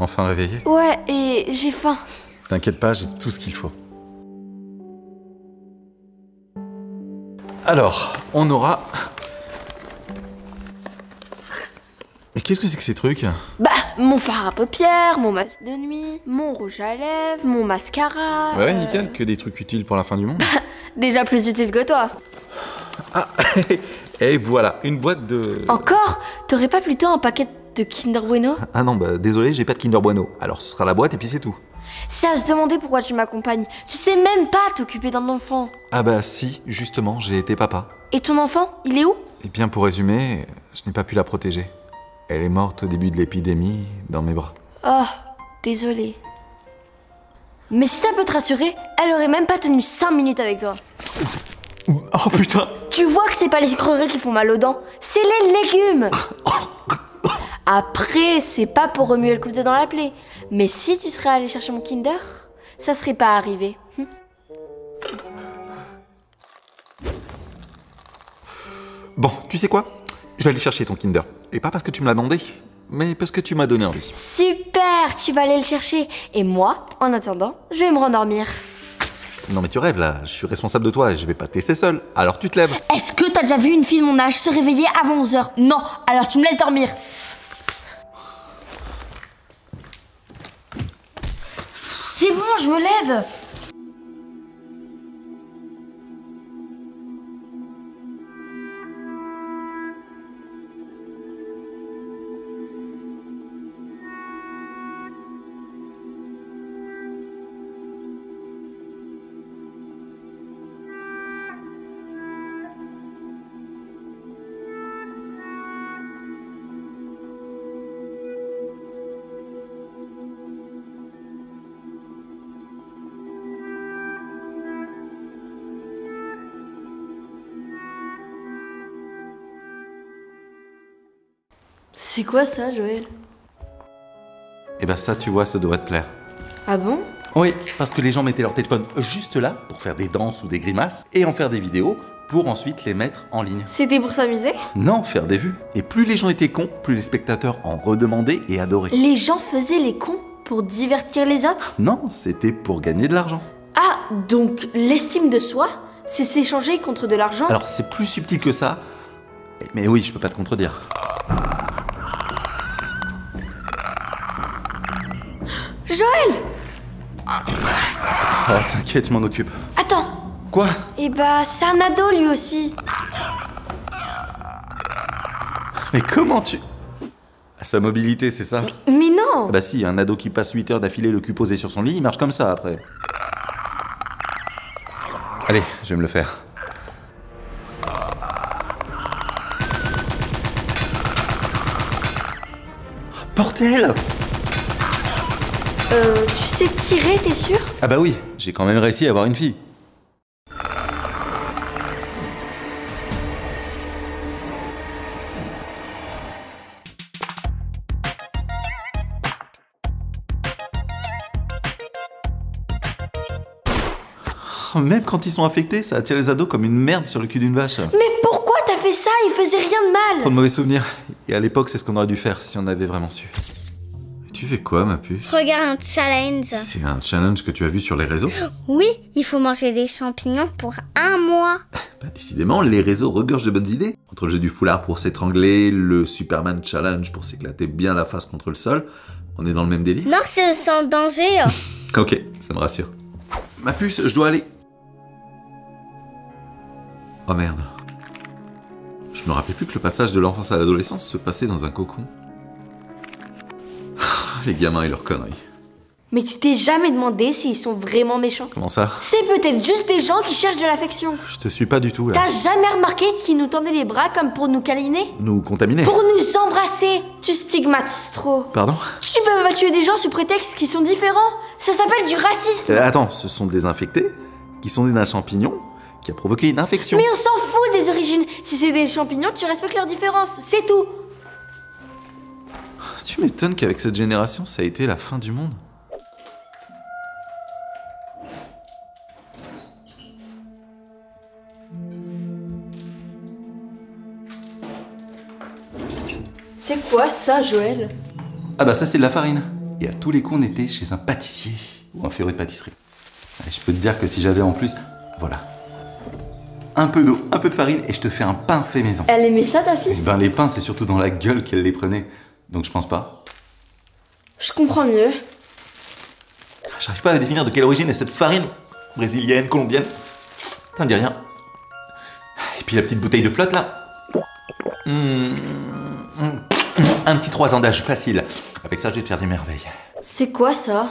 enfin réveillée? Ouais, et j'ai faim. T'inquiète pas, j'ai tout ce qu'il faut. Alors, on aura... Mais qu'est-ce que c'est que ces trucs? Bah, mon fard à paupières, mon masque de nuit, mon rouge à lèvres, mon mascara... Ouais, nickel, que des trucs utiles pour la fin du monde. Déjà plus utile que toi. Ah, et voilà, une boîte de... Encore? T'aurais pas plutôt un paquet de Kinder Bueno? Ah non, bah désolé, j'ai pas de Kinder Bueno. Alors ce sera la boîte et puis c'est tout. C'est à se demander pourquoi tu m'accompagnes. Tu sais même pas t'occuper d'un enfant. Ah bah si, justement, j'ai été papa. Et ton enfant, il est où? Et bien pour résumer, je n'ai pas pu la protéger. Elle est morte au début de l'épidémie, dans mes bras. Oh, désolé. Mais si ça peut te rassurer, elle aurait même pas tenu 5 minutes avec toi. Oh putain! Tu vois que c'est pas les sucreries qui font mal aux dents, c'est les légumes. Après, c'est pas pour remuer le couteau dans la plaie. Mais si tu serais allé chercher mon Kinder, ça serait pas arrivé. Bon, tu sais quoi? Je vais aller chercher ton Kinder. Et pas parce que tu me l'as demandé, mais parce que tu m'as donné envie. Super, tu vas aller le chercher. Et moi, en attendant, je vais me rendormir. Non mais tu rêves là, je suis responsable de toi et je vais pas te laisser seul. Alors tu te lèves. Est-ce que t'as déjà vu une fille de mon âge se réveiller avant 11h? Non, alors tu me laisses dormir. C'est bon, je me lève. C'est quoi ça, Joël? Et bah ça tu vois, ça devrait te plaire. Ah bon? Oui, parce que les gens mettaient leur téléphone juste là pour faire des danses ou des grimaces et en faire des vidéos pour ensuite les mettre en ligne. C'était pour s'amuser? Non, faire des vues. Et plus les gens étaient cons, plus les spectateurs en redemandaient et adoraient. Les gens faisaient les cons pour divertir les autres? Non, c'était pour gagner de l'argent. Ah, donc l'estime de soi, c'est s'échanger contre de l'argent? Alors c'est plus subtil que ça, mais oui, je peux pas te contredire. Joël! Oh, t'inquiète, je m'en occupe. Attends! Quoi? Eh bah, c'est un ado lui aussi. Mais comment tu... À sa mobilité, c'est ça? Mais non! Ah bah si, un ado qui passe 8 heures d'affilée le cul posé sur son lit, il marche comme ça après. Allez, je vais me le faire. Bordel! Tu sais tirer, t'es sûr? Ah bah oui, j'ai quand même réussi à avoir une fille. Oh, même quand ils sont affectés, ça attire les ados comme une merde sur le cul d'une vache. Mais pourquoi t'as fait ça? Il faisait rien de mal! Trop de mauvais souvenirs. Et à l'époque, c'est ce qu'on aurait dû faire si on avait vraiment su. Et tu fais quoi, ma puce? Regarde un challenge. C'est un challenge que tu as vu sur les réseaux? Oui, il faut manger des champignons pour 1 mois. Bah décidément, les réseaux regorgent de bonnes idées. Entre le jeu du foulard pour s'étrangler, le Superman Challenge pour s'éclater bien la face contre le sol, on est dans le même délire? Non, c'est sans danger. Ok, ça me rassure. Ma puce, je dois aller. Oh merde. Je me rappelais plus que le passage de l'enfance à l'adolescence se passait dans un cocon. Les gamins et leurs conneries. Mais tu t'es jamais demandé s'ils sont vraiment méchants? Comment ça? C'est peut-être juste des gens qui cherchent de l'affection. Je te suis pas du tout là. T'as jamais remarqué qu'ils nous tendaient les bras comme pour nous câliner? Nous contaminer? Pour nous embrasser? Tu stigmatises trop. Pardon? Tu peux pas tuer des gens sous prétexte qu'ils sont différents. Ça s'appelle du racisme. Attends, ce sont des infectés qui sont nés d'un champignon qui a provoqué une infection. Mais on s'en fout des origines. Si c'est des champignons, tu respectes leurs différences. C'est tout. Tu m'étonnes qu'avec cette génération, ça a été la fin du monde. C'est quoi ça, Joël? Ah bah ça c'est de la farine. Et à tous les coups, on était chez un pâtissier ou un féru de pâtisserie. Et je peux te dire que si j'avais en plus, voilà, un peu d'eau, un peu de farine et je te fais un pain fait maison. Elle aimait ça, ta fille? Eh ben les pains, c'est surtout dans la gueule qu'elle les prenait. Donc je pense pas. Je comprends mieux. J'arrive pas à définir de quelle origine est cette farine. Brésilienne, colombienne. Ça me dit rien. Et puis la petite bouteille de flotte là. Un petit 3 ans d'âge facile. Avec ça, je vais te faire des merveilles. C'est quoi ça?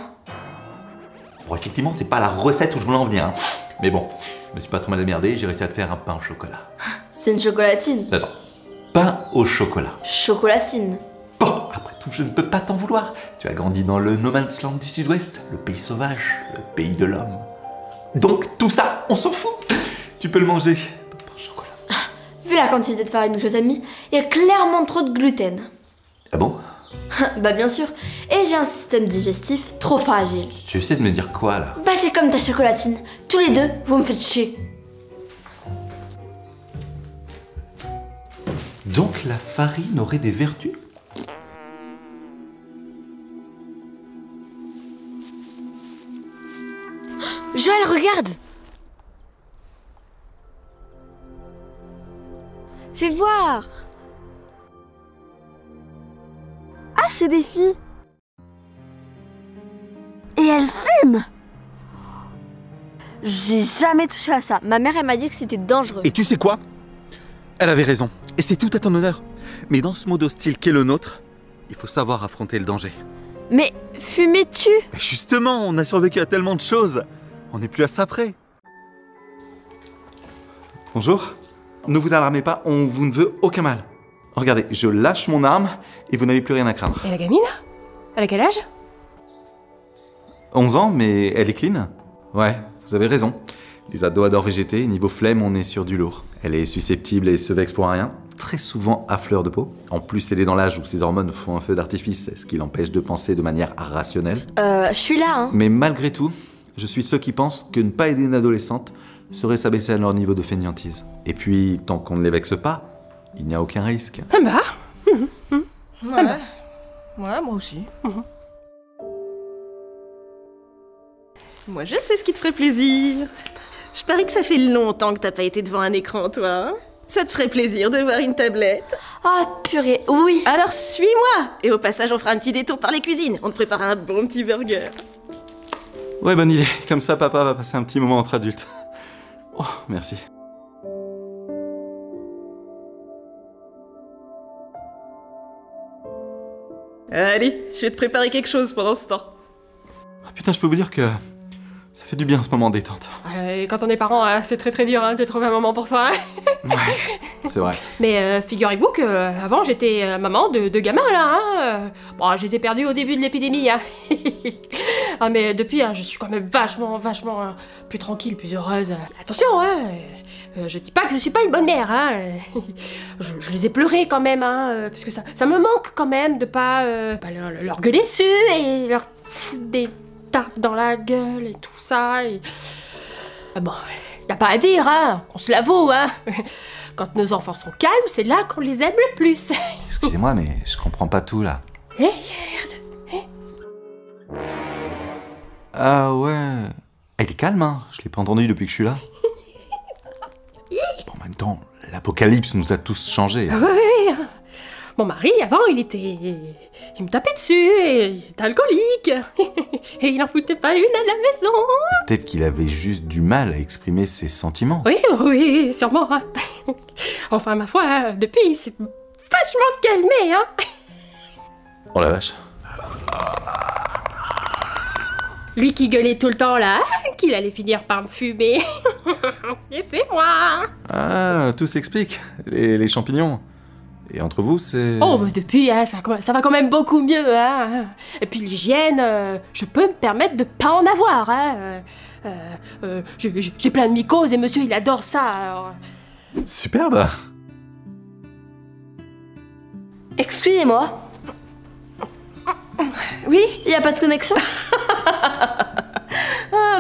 Bon, effectivement, c'est pas la recette où je voulais en venir. Hein. Mais bon, je me suis pas trop mal démerdé, j'ai réussi à te faire un pain au chocolat. C'est une chocolatine. Non, pain au chocolat. Chocolatine. Bon, après tout, je ne peux pas t'en vouloir. Tu as grandi dans le no man's land du sud-ouest, le pays sauvage, le pays de l'homme. Donc tout ça, on s'en fout. Tu peux le manger. Ton pain au chocolat. Vu la quantité de farine que t'as mis, il y a clairement trop de gluten. Ah bon? Bah bien sûr. Et j'ai un système digestif trop fragile. Tu essaies de me dire quoi là? Bah c'est comme ta chocolatine. Tous les deux, vous me faites chier. Donc la farine aurait des vertus? Joël, regarde! Fais voir. Ah, c'est des filles. Et elles fument. J'ai jamais touché à ça. Ma mère, elle m'a dit que c'était dangereux. Et tu sais quoi? Elle avait raison. Et c'est tout à ton honneur. Mais dans ce monde hostile qu'est le nôtre, il faut savoir affronter le danger. Mais fumais-tu? Et justement, on a survécu à tellement de choses. On n'est plus à ça près. Bonjour. Ne vous alarmez pas, on vous ne veut aucun mal. Regardez, je lâche mon arme et vous n'avez plus rien à craindre. Et la gamine? Elle a quel âge? 11 ans, mais elle est clean? Ouais, vous avez raison. Les ados adorent végéter, niveau flemme, on est sur du lourd. Elle est susceptible et se vexe pour rien, très souvent à fleur de peau. En plus, elle est dans l'âge où ses hormones font un feu d'artifice, ce qui l'empêche de penser de manière rationnelle. Je suis là, hein. Mais malgré tout, je suis ceux qui pensent que ne pas aider une adolescente serait s'abaisser à leur niveau de fainéantise. Et puis, tant qu'on ne les vexe pas, il n'y a aucun risque. Ah bah. Ouais, moi aussi. Moi, je sais ce qui te ferait plaisir. Je parie que ça fait longtemps que t'as pas été devant un écran, toi. Hein? Ça te ferait plaisir de voir une tablette. Ah, purée, oui. Alors suis-moi. Et au passage, on fera un petit détour par les cuisines. On te prépare un bon petit burger. Ouais, bonne idée. Comme ça, papa va passer un petit moment entre adultes. Oh, merci. Allez, je vais te préparer quelque chose pendant ce temps. Oh, putain, je peux vous dire que ça fait du bien ce moment détente. Et quand on est parent, c'est très dur de trouver un moment pour soi. Ouais, c'est vrai. Mais figurez-vous que avant j'étais maman de gamins là. Bon, je les ai perdus au début de l'épidémie. Ah, mais depuis, je suis quand même vachement plus tranquille, plus heureuse. Attention, je dis pas que je suis pas une bonne mère. Je les ai pleurés quand même, parce que ça me manque quand même de pas leur gueuler dessus et leur foutre des tartes dans la gueule et tout ça. Et... Bon, y a pas à dire, on se l'avoue, Quand nos enfants sont calmes, c'est là qu'on les aime le plus. Excusez-moi, mais je comprends pas tout là. Regarde. Ah ouais. Elle est calme, hein. Je l'ai pas entendue depuis que je suis là. Bon, en même temps, l'apocalypse nous a tous changés. Oui. Mon mari, avant, il me tapait dessus, et il était alcoolique. Et il en foutait pas une à la maison. Peut-être qu'il avait juste du mal à exprimer ses sentiments. Oui, sûrement. Enfin, ma foi, depuis, il s'est vachement calmé, Oh la vache. Lui qui gueulait tout le temps là, qu'il allait finir par me fumer. Et c'est moi. Ah, tout s'explique. Les champignons. Et entre vous, c'est... Oh, mais depuis, ça va quand même beaucoup mieux, Et puis l'hygiène, je peux me permettre de pas en avoir, J'ai plein de mycoses et monsieur, il adore ça, alors... Superbe. Excusez-moi. Oui? Y a pas de connexion? Ah,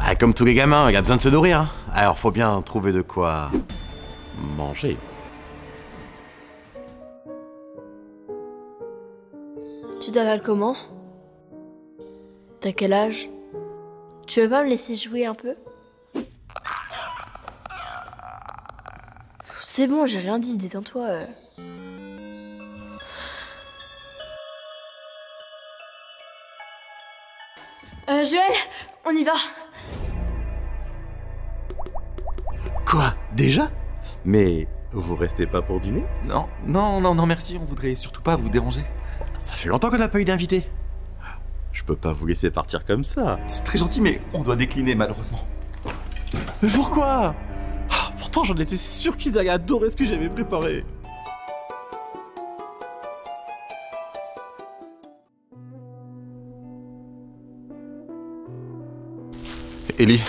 Bah, comme tous les gamins, il a besoin de se nourrir. Hein. Alors, faut bien trouver de quoi manger. Tu t'appelles comment? T'as quel âge? Tu veux pas me laisser jouer un peu? C'est bon, j'ai rien dit, détends-toi. Joël, on y va. Quoi? Déjà? Mais vous restez pas pour dîner? Non, merci, on voudrait surtout pas vous déranger. Ça fait longtemps qu'on n'a pas eu d'invité. Je peux pas vous laisser partir comme ça. C'est très gentil, mais on doit décliner malheureusement. Mais pourquoi? Pourtant j'en étais sûr qu'ils allaient adorer ce que j'avais préparé. Ellie,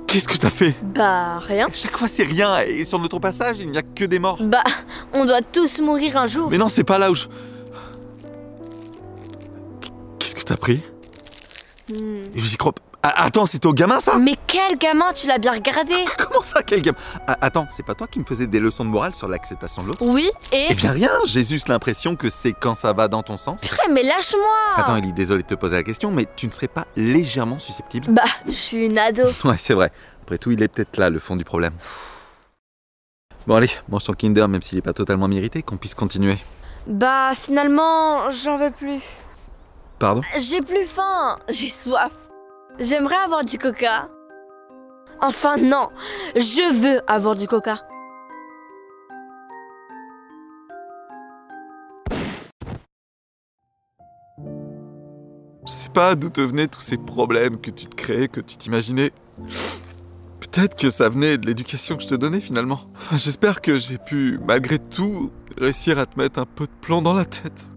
qu'est-ce que t'as fait? Bah, rien. Chaque fois c'est rien, et sur notre passage il n'y a que des morts. Bah, on doit tous mourir un jour. Mais non, c'est pas là où je... Qu'est-ce que t'as pris? J'y crois pas. Attends, c'était au gamin ça? Mais quel gamin, tu l'as bien regardé? Comment ça, quel gamin? Attends, c'est pas toi qui me faisais des leçons de morale sur l'acceptation de l'autre? Oui, et... Eh bien rien, j'ai juste l'impression que c'est quand ça va dans ton sens. Frère, mais lâche-moi! Attends Ellie, désolé de te poser la question, mais tu ne serais pas légèrement susceptible? Bah, je suis une ado. Ouais, c'est vrai. Après tout, il est peut-être là, le fond du problème. Bon allez, mange ton Kinder, même s'il est pas totalement mérité, qu'on puisse continuer. Bah, finalement, j'en veux plus. Pardon? J'ai plus faim, j'ai soif. J'aimerais avoir du coca. Enfin non, je veux avoir du coca. Je sais pas d'où te venaient tous ces problèmes que tu te créais, que tu t'imaginais. Peut-être que ça venait de l'éducation que je te donnais finalement. Enfin, j'espère que j'ai pu, malgré tout, réussir à te mettre un peu de plomb dans la tête.